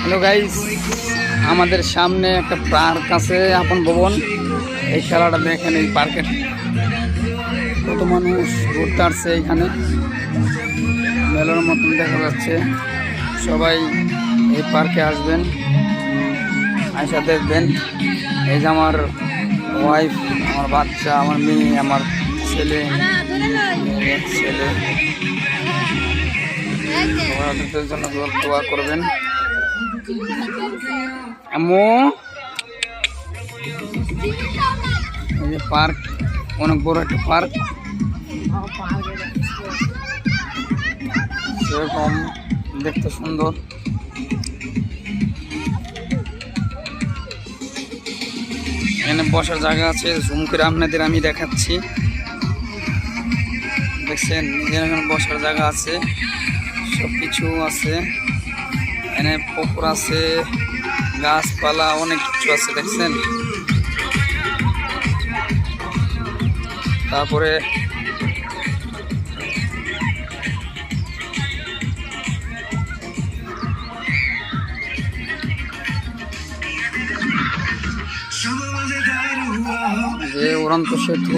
Hello guys, আমাদের সামনে একটা পার্ক আছে আপন ভবন। এই খেলাটা দেখেন, এই পার্কে কত মানুষ ঘুরতে আসছে। এখানে মেলার মতন দেখা যাচ্ছে। সবাই এই পার্কে আসবেন, আয়সা দেখবেন। এই যে আমার ওয়াইফ, আমার বাচ্চা, আমার মেয়ে, আমার ছেলে ওদের জন্য দোয়া করবেন। আম্মু, এই যে পার্ক, অনেক বড় একটা পার্ক। সেরকম দেখতে সুন্দর। এখানে বসার জায়গা আছে, জুম করে আপনাদের আমি দেখাচ্ছি। দেখছেন, এখানে বসার জায়গা আছে, সব কিছু আছে। এখানে পুকুর আছে, গাছপালা অনেক কিছু আছে, দেখছেন। তারপরে যে উড়ন্ত সেতু,